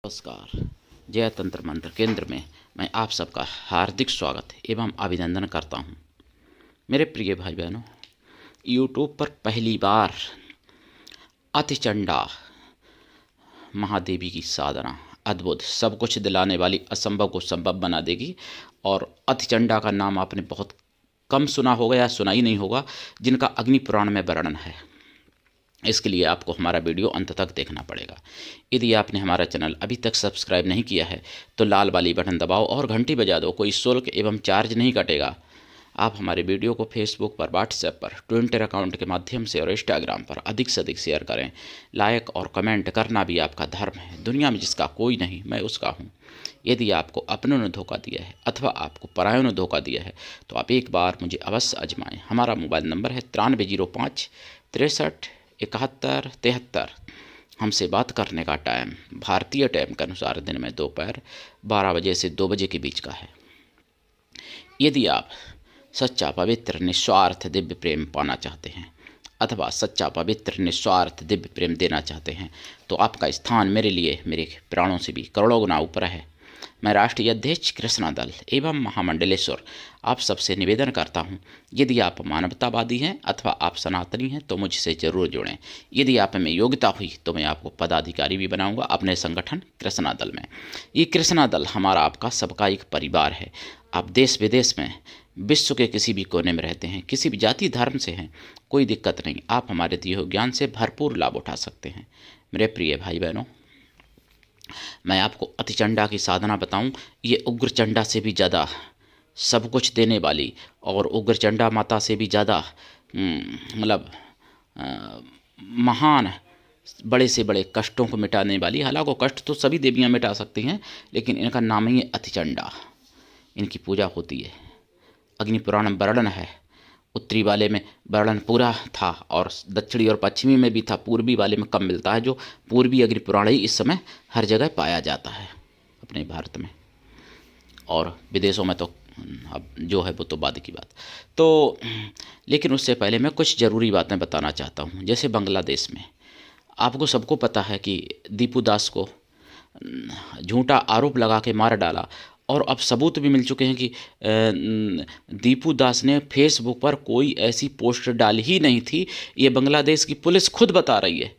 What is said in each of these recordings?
नमस्कार। जय तंत्र मंत्र केंद्र में मैं आप सबका हार्दिक स्वागत एवं अभिनंदन करता हूं। मेरे प्रिय भाई बहनों, यूट्यूब पर पहली बार अतिचंडा महादेवी की साधना अद्भुत, सब कुछ दिलाने वाली, असंभव को संभव बना देगी। और अतिचंडा का नाम आपने बहुत कम सुना होगा या सुना ही नहीं होगा, जिनका अग्नि पुराण में वर्णन है। इसके लिए आपको हमारा वीडियो अंत तक देखना पड़ेगा। यदि आपने हमारा चैनल अभी तक सब्सक्राइब नहीं किया है तो लाल वाली बटन दबाओ और घंटी बजा दो। कोई शुल्क एवं चार्ज नहीं कटेगा। आप हमारे वीडियो को फेसबुक पर, व्हाट्सएप पर, ट्विटर अकाउंट के माध्यम से और इंस्टाग्राम पर अधिक से अधिक शेयर करें। लाइक और कमेंट करना भी आपका धर्म है। दुनिया में जिसका कोई नहीं, मैं उसका हूँ। यदि आपको अपनों ने धोखा दिया है अथवा आपको परायों ने धोखा दिया है तो आप एक बार मुझे अवश्य आजमाएं। हमारा मोबाइल नंबर है 9305 63 71 73। हमसे बात करने का टाइम भारतीय टाइम के अनुसार दिन में दोपहर 12 बजे से 2 बजे के बीच का है। यदि आप सच्चा, पवित्र, निस्वार्थ दिव्य प्रेम पाना चाहते हैं अथवा सच्चा, पवित्र, निस्वार्थ दिव्य प्रेम देना चाहते हैं तो आपका स्थान मेरे लिए मेरे प्राणों से भी करोड़ों गुना ऊपर है। मैं राष्ट्रीय अध्यक्ष कृष्णा दल एवं महामंडलेश्वर आप सबसे निवेदन करता हूं, यदि आप मानवतावादी हैं अथवा आप सनातनी हैं तो मुझसे जरूर जुड़ें। यदि आप में योग्यता हुई तो मैं आपको पदाधिकारी भी बनाऊंगा अपने संगठन कृष्णा दल में। ये कृष्णा दल हमारा आपका सबका एक परिवार है। आप देश विदेश में, विश्व के किसी भी कोने में रहते हैं, किसी भी जाति धर्म से हैं, कोई दिक्कत नहीं। आप हमारे दिए हुए ज्ञान से भरपूर लाभ उठा सकते हैं। मेरे प्रिय भाई बहनों, मैं आपको अतिचंडा की साधना बताऊं। ये उग्रचंडा से भी ज़्यादा सब कुछ देने वाली और उग्रचंडा माता से भी ज़्यादा महान, बड़े से बड़े कष्टों को मिटाने वाली। हालांकि कष्ट तो सभी देवियां मिटा सकती हैं, लेकिन इनका नाम ही है अतिचंडा। इनकी पूजा होती है। अग्नि पुराण में वर्णन है। उत्तरी वाले में वर्णन पूरा था और दक्षिणी और पश्चिमी में भी था। पूर्वी वाले में कम मिलता है। जो पूर्वी अग्नि पुराण ही इस समय हर जगह पाया जाता है अपने भारत में, और विदेशों में तो अब जो है वो तो बाद की बात। तो लेकिन उससे पहले मैं कुछ ज़रूरी बातें बताना चाहता हूँ। जैसे बांग्लादेश में आपको सबको पता है कि दीपू दास को झूठा आरोप लगा के मार डाला, और अब सबूत भी मिल चुके हैं कि दीपू दास ने फेसबुक पर कोई ऐसी पोस्ट डाली ही नहीं थी। ये बांग्लादेश की पुलिस खुद बता रही है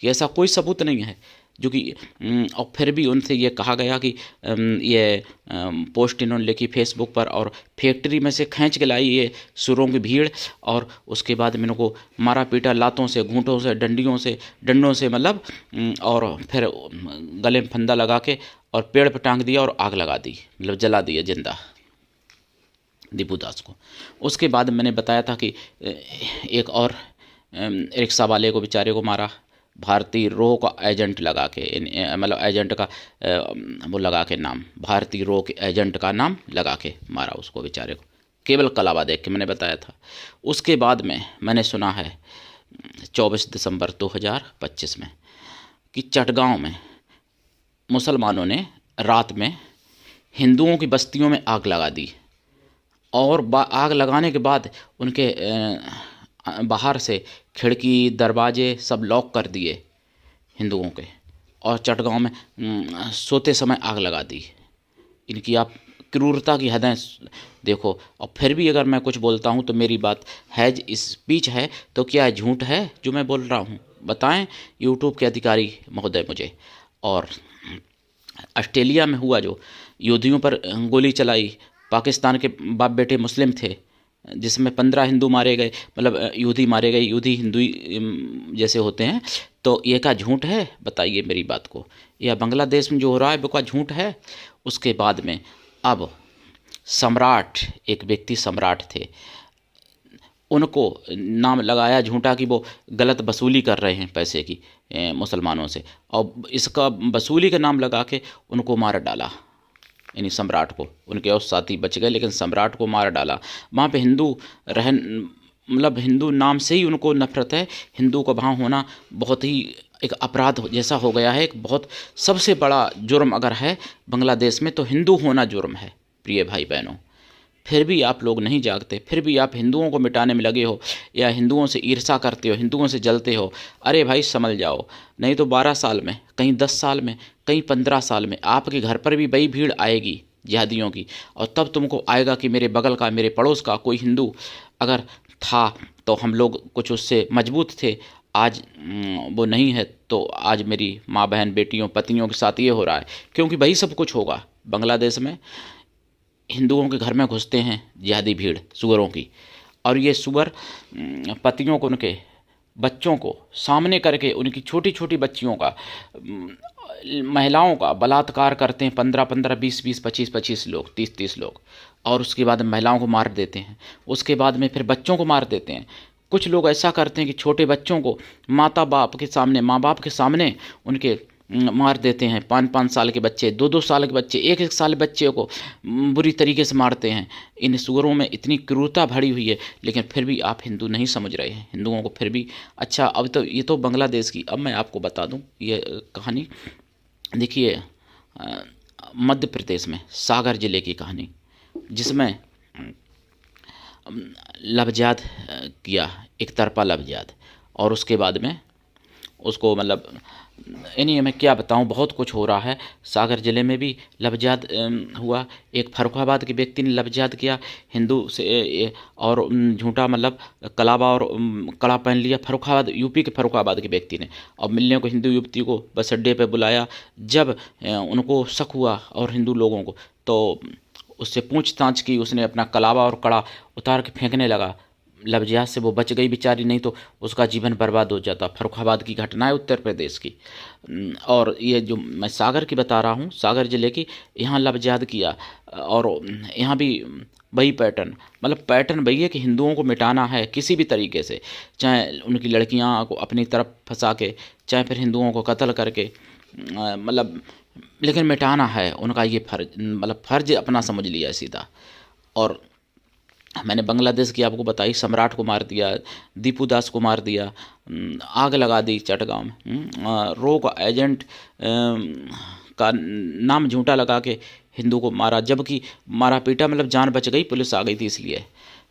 कि ऐसा कोई सबूत नहीं है। जो कि और फिर भी उनसे ये कहा गया कि ये पोस्ट इन्होंने लिखी फेसबुक पर और फैक्ट्री में से खींच के लाई ये सुरों की भीड़, और उसके बाद में इनको मारा पीटा लातों से, घूंटों से, डंडों से मतलब, और फिर गले में फंदा लगा के और पेड़ पर टांग दिया और आग लगा दी, मतलब जला दिया जिंदा दीपू दास को। उसके बाद मैंने बताया था कि एक और रिक्शा वाले को, बेचारे को मारा भारतीय रो का एजेंट लगा के, मतलब एजेंट का वो लगा के नाम, भारतीय रो के एजेंट का नाम लगा के मारा उसको बेचारे को, केवल कलावा देख के। मैंने बताया था। उसके बाद में मैंने सुना है 24 दिसंबर 2025 में कि चटगांव में मुसलमानों ने रात में हिंदुओं की बस्तियों में आग लगा दी, और आग लगाने के बाद उनके बाहर से खिड़की दरवाजे सब लॉक कर दिए हिंदुओं के, और चटगांव में सोते समय आग लगा दी। इनकी आप क्रूरता की हदें देखो। और फिर भी अगर मैं कुछ बोलता हूँ तो मेरी बात है, स्पीच है, तो क्या झूठ है जो मैं बोल रहा हूँ? बताएं यूट्यूब के अधिकारी महोदय मुझे। और ऑस्ट्रेलिया में हुआ जो योधियों पर गोली चलाई, पाकिस्तान के बाप बेटे मुस्लिम थे, जिसमें 15 हिंदू मारे गए, मतलब यूदी मारे गए। यूदी हिंदू जैसे होते हैं। तो ये क्या झूठ है? बताइए मेरी बात को। या बांग्लादेश में जो हो रहा है वो क्या झूठ है? उसके बाद में अब सम्राट, एक व्यक्ति सम्राट थे, उनको नाम लगाया झूठा कि वो गलत वसूली कर रहे हैं पैसे की मुसलमानों से, और इसका वसूली का नाम लगा के उनको मार डाला। यानी सम्राट को, उनके और साथी बच गए लेकिन सम्राट को मार डाला। वहाँ पे हिंदू मतलब हिंदू नाम से ही उनको नफरत है। हिंदू का वहाँ होना बहुत ही एक अपराध जैसा हो गया है। एक बहुत सबसे बड़ा जुर्म अगर है बांग्लादेश में तो हिंदू होना जुर्म है, प्रिय भाई बहनों। फिर भी आप लोग नहीं जागते, फिर भी आप हिंदुओं को मिटाने में लगे हो या हिंदुओं से ईर्ष्या करते हो, हिंदुओं से जलते हो। अरे भाई समझ जाओ, नहीं तो 12 साल में, कहीं 10 साल में, कहीं 15 साल में आपके घर पर भी वही भीड़ आएगी जिहादियों की। और तब तुमको आएगा कि मेरे बगल का, मेरे पड़ोस का कोई हिंदू अगर था तो हम लोग कुछ उससे मजबूत थे, आज वो नहीं है, तो आज मेरी माँ बहन बेटियों पत्नियों के साथ ये हो रहा है। क्योंकि वही सब कुछ होगा बांग्लादेश में। हिंदुओं के घर में घुसते हैं जिहादी भीड़ सुअरों की, और ये सुअर पतियों को, उनके बच्चों को सामने करके, उनकी छोटी छोटी बच्चियों का, महिलाओं का बलात्कार करते हैं। 15-15, 20-20, 25-25 लोग, 30-30 लोग, और उसके बाद महिलाओं को मार देते हैं। उसके बाद में फिर बच्चों को मार देते हैं। कुछ लोग ऐसा करते हैं कि छोटे बच्चों को माता बाप के सामने, माँ बाप के सामने उनके मार देते हैं। 5-5 साल के बच्चे, 2-2 साल के बच्चे, 1-1 साल बच्चे को बुरी तरीके से मारते हैं। इन सुअरों में इतनी क्रूरता भरी हुई है, लेकिन फिर भी आप हिंदू नहीं समझ रहे हैं हिंदुओं को फिर भी। अच्छा, अब तो ये तो बांग्लादेश की, अब मैं आपको बता दूं ये कहानी। देखिए, मध्य प्रदेश में सागर ज़िले की कहानी, जिसमें लवजाद किया, एक तरफा लवजाद, और उसके बाद में उसको मतलब यानी मैं क्या बताऊं, बहुत कुछ हो रहा है। सागर ज़िले में भी लवजाद हुआ। एक फर्रुखाबाद के व्यक्ति ने लवजाद किया हिंदू से, और झूठा मतलब कलावा और कड़ा पहन लिया। फर्रुखाबाद, यूपी के फर्रुखाबाद के व्यक्ति ने, और मिलने को हिंदू युवती को बस अड्डे पे बुलाया। जब उनको शक हुआ और हिंदू लोगों को, तो उससे पूछताछ की। उसने अपना कलावा और कड़ा उतार के फेंकने लगा। लवजियात से वो बच गई बेचारी, नहीं तो उसका जीवन बर्बाद हो जाता। फर्रुखाबाद की घटना है, उत्तर प्रदेश की। और ये जो मैं सागर की बता रहा हूँ, सागर ज़िले की, यहाँ लवजियात किया। और यहाँ भी वही पैटर्न, मतलब पैटर्न वही है कि हिंदुओं को मिटाना है किसी भी तरीके से, चाहे उनकी लड़कियाँ को अपनी तरफ फंसा के, चाहे फिर हिंदुओं को कत्ल करके, मतलब लेकिन मिटाना है उनका ये फर्ज, मतलब फ़र्ज अपना समझ लिया है सीधा। और मैंने बांग्लादेश की आपको बताई, सम्राट को मार दिया, दीपू दास को मार दिया, आग लगा दी चटगांव में। रोक एजेंट का नाम झूठा लगा के हिंदू को मारा, जबकि मारा पीटा मतलब जान बच गई, पुलिस आ गई थी इसलिए।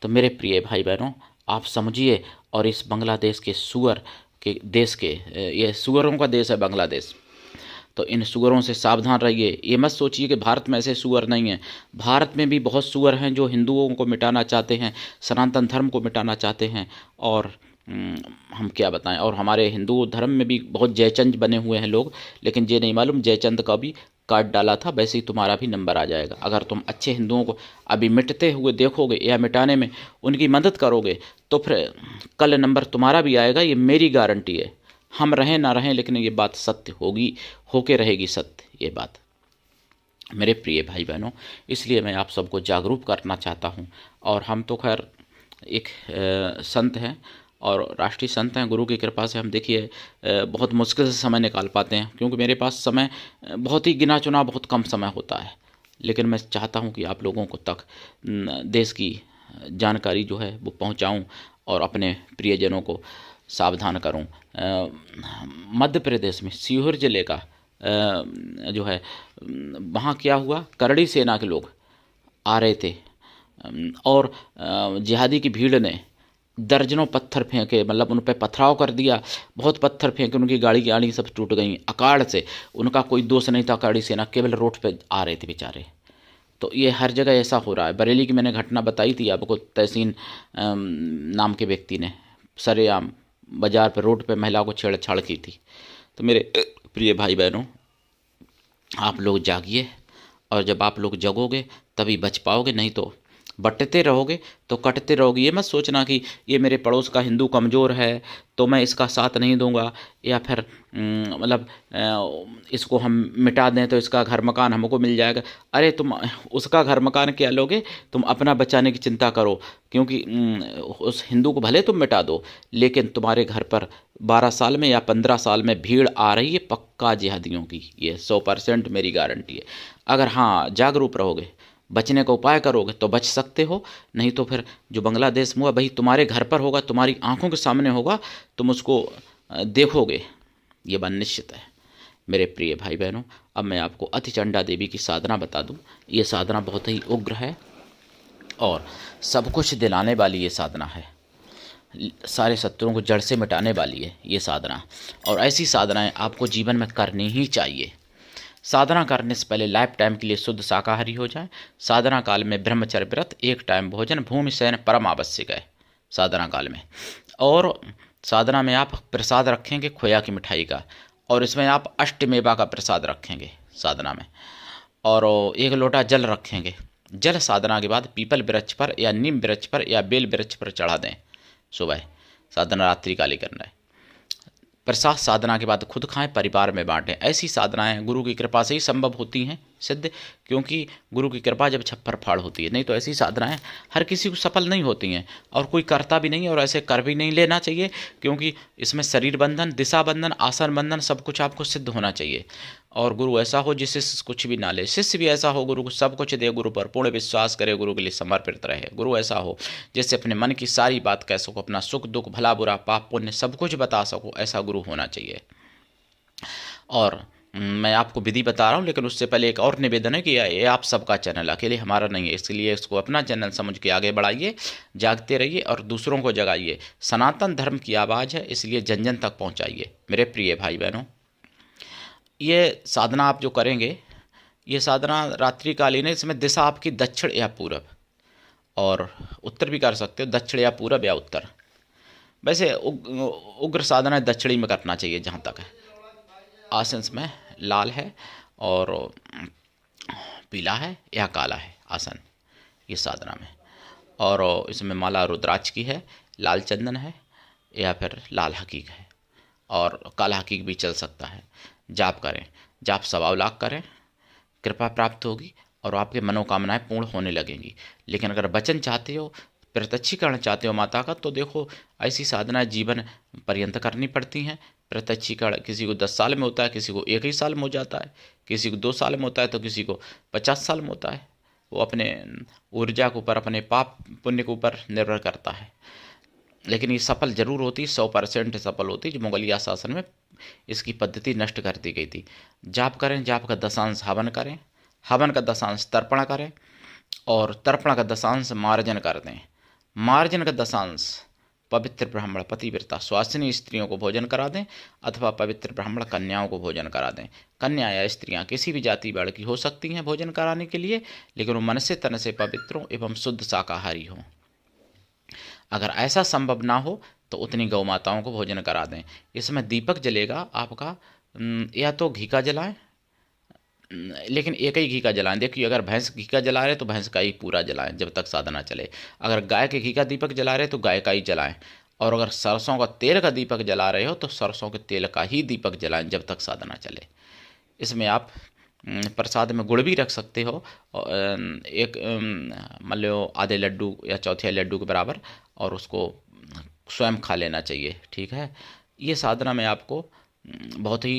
तो मेरे प्रिय भाई बहनों, आप समझिए। और इस बांग्लादेश के सुअर के देश के, ये सुअरों का देश है बांग्लादेश, तो इन सुअरों से सावधान रहिए। ये मत सोचिए कि भारत में ऐसे सुअर नहीं हैं। भारत में भी बहुत सुअर हैं जो हिंदुओं को मिटाना चाहते हैं, सनातन धर्म को मिटाना चाहते हैं। और हम क्या बताएं, और हमारे हिंदू धर्म में भी बहुत जयचंद बने हुए हैं लोग, लेकिन ये नहीं मालूम जयचंद का भी काट डाला था, वैसे ही तुम्हारा भी नंबर आ जाएगा। अगर तुम अच्छे हिंदुओं को अभी मिटते हुए देखोगे या मिटाने में उनकी मदद करोगे, तो फिर कल नंबर तुम्हारा भी आएगा, ये मेरी गारंटी है। हम रहें ना रहें, लेकिन ये बात सत्य होगी, होके रहेगी सत्य ये बात, मेरे प्रिय भाई बहनों। इसलिए मैं आप सबको जागरूक करना चाहता हूँ। और हम तो खैर एक संत हैं, और राष्ट्रीय संत हैं। गुरु की कृपा से हम देखिए बहुत मुश्किल से समय निकाल पाते हैं, क्योंकि मेरे पास समय बहुत ही गिना चुना, बहुत कम समय होता है। लेकिन मैं चाहता हूँ कि आप लोगों को तक देश की जानकारी जो है वो पहुँचाऊँ, और अपने प्रियजनों को सावधान करूं। मध्य प्रदेश में सीहोर ज़िले का जो है, वहाँ क्या हुआ, करड़ी सेना के लोग आ रहे थे, और जिहादी की भीड़ ने दर्जनों पत्थर फेंके, मतलब उन पर पथराव कर दिया। बहुत पत्थर फेंके, उनकी गाड़ी सब टूट गई अकाड़ से। उनका कोई दोष नहीं था, करड़ी सेना केवल रोड पे आ रहे थे बेचारे। तो ये हर जगह ऐसा हो रहा है। बरेली की मैंने घटना बताई थी आपको, तहसीन नाम के व्यक्ति ने सरेआम बाजार पर, रोड पे महिला को छेड़छाड़ की थी। तो मेरे प्रिय भाई बहनों, आप लोग जागिए, और जब आप लोग जगोगे तभी बच पाओगे, नहीं तो बंटते रहोगे तो कटते रहोगे। ये मत सोचना कि ये मेरे पड़ोस का हिंदू कमज़ोर है तो मैं इसका साथ नहीं दूंगा, या फिर मतलब इसको हम मिटा दें तो इसका घर मकान हमको मिल जाएगा। अरे तुम उसका घर मकान क्या लोगे, तुम अपना बचाने की चिंता करो। क्योंकि उस हिंदू को भले तुम मिटा दो, लेकिन तुम्हारे घर पर 12 साल में या 15 साल में भीड़ आ रही है पक्का जिहादियों की, ये 100% मेरी गारंटी है। अगर हाँ जागरूक रहोगे, बचने का उपाय करोगे तो बच सकते हो, नहीं तो फिर जो बांग्लादेश में हुआ वही तुम्हारे घर पर होगा, तुम्हारी आंखों के सामने होगा, तुम उसको देखोगे, ये बात निश्चित है। मेरे प्रिय भाई बहनों, अब मैं आपको अतिचंडा देवी की साधना बता दूं। ये साधना बहुत ही उग्र है, और सब कुछ दिलाने वाली ये साधना है, सारे शत्रुओं को जड़ से मिटाने वाली है ये साधना। और ऐसी साधनाएं आपको जीवन में करनी ही चाहिए। साधना करने से पहले लाइफ टाइम के लिए शुद्ध शाकाहारी हो जाए। साधना काल में ब्रह्मचर्य व्रत, एक टाइम भोजन, भूमि शयन परम आवश्यक है साधना काल में। और साधना में आप प्रसाद रखेंगे खोया की मिठाई का, और इसमें आप अष्टमेवा का प्रसाद रखेंगे साधना में, और एक लोटा जल रखेंगे। जल साधना के बाद पीपल वृक्ष पर या नीम वृक्ष पर या बेल वृक्ष पर चढ़ा दें। सुबह साधना रात्रि काली करना है। प्रसाद साधना के बाद खुद खाएं, परिवार में बांटें। ऐसी साधनाएं गुरु की कृपा से ही संभव होती हैं सिद्ध, क्योंकि गुरु की कृपा जब छप्पर फाड़ होती है। नहीं तो ऐसी साधनाएं हर किसी को सफल नहीं होती हैं, और कोई करता भी नहीं, और ऐसे कर भी नहीं लेना चाहिए, क्योंकि इसमें शरीर बंधन, दिशा बंधन, आसन बंधन सब कुछ आपको सिद्ध होना चाहिए। और गुरु ऐसा हो जिससे कुछ भी ना ले, शिष्य भी ऐसा हो गुरु को सब कुछ दे, गुरु पर पूर्ण विश्वास करे, गुरु के लिए समर्पित रहे। गुरु ऐसा हो जिससे अपने मन की सारी बात कह सको, अपना सुख दुख भला बुरा पाप पुण्य सब कुछ बता सको, ऐसा गुरु होना चाहिए। और मैं आपको विधि बता रहा हूँ, लेकिन उससे पहले एक और निवेदन है कि ये आप सबका चैनल, अकेले हमारा नहीं है, इसलिए इसको अपना चैनल समझ के आगे बढ़ाइए, जागते रहिए और दूसरों को जगाइए। सनातन धर्म की आवाज़ है, इसलिए जन जन तक पहुँचाइए मेरे प्रिय भाई बहनों। ये साधना आप जो करेंगे, ये साधना रात्रिकालीन है। इसमें दिशा आपकी दक्षिण या पूरब, और उत्तर भी कर सकते हो, दक्षिण या पूरब या उत्तर। वैसे उग्र साधना दक्षिणी में करना चाहिए जहाँ तक है। आसन में लाल है और पीला है या काला है आसन ये साधना में, और इसमें माला रुद्राक्ष की है, लाल चंदन है या फिर लाल हकीक है, और काला हकीक भी चल सकता है। जाप करें, जाप 1.25 लाख करें, कृपा प्राप्त होगी और आपके मनोकामनाएं पूर्ण होने लगेंगी। लेकिन अगर वचन चाहते हो, प्रत्यक्षीकरण चाहते हो माता का, तो देखो ऐसी साधनाएं जीवन पर्यंत करनी पड़ती हैं। प्रत्यक्षीकरण किसी को 10 साल में होता है, किसी को 1 ही साल में हो जाता है, किसी को 2 साल में होता है, तो किसी को 50 साल में होता है। वो अपने ऊर्जा के ऊपर, अपने पाप पुण्य के ऊपर निर्भर करता है। लेकिन ये सफल जरूर होती, 100% सफल होती। जो मुगलिया शासन में इसकी पद्धति नष्ट कर दी गई थी। जाप करें, जाप का 10 हवन करें, हवन का 10 तर्पण करें, और तर्पण का 10 मार्जन कर दें। मार्जन का 10 पवित्र ब्राह्मण पतिव्रता स्वासिनी स्त्रियों को भोजन करा दें, अथवा पवित्र ब्राह्मण कन्याओं को भोजन करा दें। कन्या या स्त्रियां किसी भी जाति वर्ग की हो सकती हैं भोजन कराने के लिए, लेकिन वो मन से तन से पवित्र हों एवं शुद्ध शाकाहारी हों। अगर ऐसा संभव ना हो तो उतनी गौ माताओं को भोजन करा दें। इसमें दीपक जलेगा आपका, या तो घी का जलाएं, लेकिन एक ही घी का जलाएं। देखिए, अगर भैंस घी का जला रहे तो भैंस का ही पूरा जलाएं जब तक साधना चले। अगर गाय के घी का दीपक जला रहे तो गाय का ही जलाएं, और अगर सरसों का तेल का दीपक जला रहे हो तो सरसों के तेल का ही दीपक जलाएं जब तक साधना चले। इसमें आप प्रसाद में गुड़ भी रख सकते हो, एक मान लो आधे लड्डू या चौथे लड्डू के बराबर, और उसको स्वयं खा लेना चाहिए। ठीक है, ये साधना में आपको बहुत ही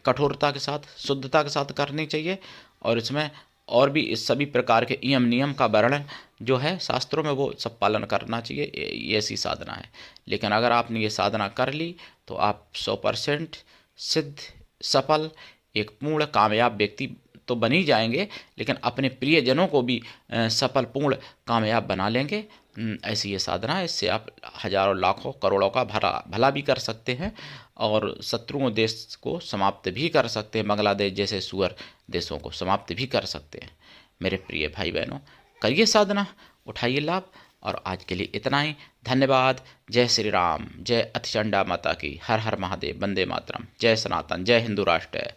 कठोरता के साथ, शुद्धता के साथ करनी चाहिए, और इसमें और भी इस सभी प्रकार के नियम का वर्णन जो है शास्त्रों में, वो सब पालन करना चाहिए। ये ऐसी साधना है। लेकिन अगर आपने ये साधना कर ली तो आप 100% सिद्ध, सफल, एक पूर्ण कामयाब व्यक्ति तो बन ही जाएंगे, लेकिन अपने प्रियजनों को भी सफल पूर्ण कामयाब बना लेंगे। ऐसी ये साधना है। इससे आप हजारों लाखों करोड़ों का भला भी कर सकते हैं, और शत्रुओं देश को समाप्त भी कर सकते हैं। बांग्लादेश जैसे सुअर देशों को समाप्त भी कर सकते हैं। मेरे प्रिय भाई बहनों, करिए साधना, उठाइए लाभ। और आज के लिए इतना ही। धन्यवाद। जय श्री राम, जय अतिचंडा माता की, हर हर महादेव, वंदे मातरम, जय सनातन, जय हिंदू राष्ट्र।